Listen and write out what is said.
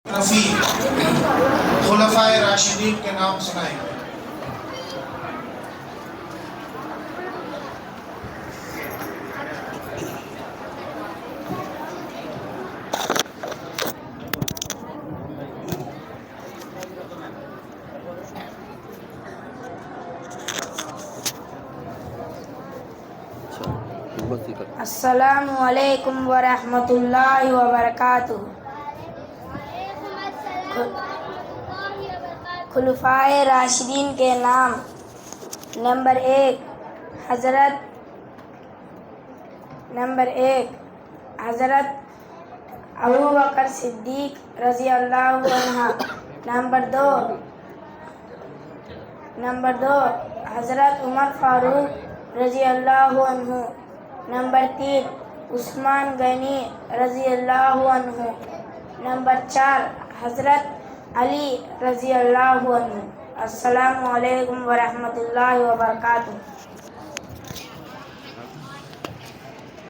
रफ़ी खुलफ़ाए राशिदीन के नाम सुनाएंगे। अस्सलामु अलैकुम वरहमतुल्लाहि वबरकातुहू। खुलफाए राशिदीन के नाम। नंबर एक हज़रत अबू बकर सिद्दीक रज़ी अल्लाहु अन्हा। नंबर दो हज़रत उमर फारूक रज़ी अल्लाहु अन्हु। नंबर तीन उस्मान गनी रज़ी अल्लाहु अन्हु। नंबर चार हज़रत अली रज़ी अल्लाहु अन्हु। अस्सलामु अलैकुम वरहमतुल्लाहि वबरकातुहू।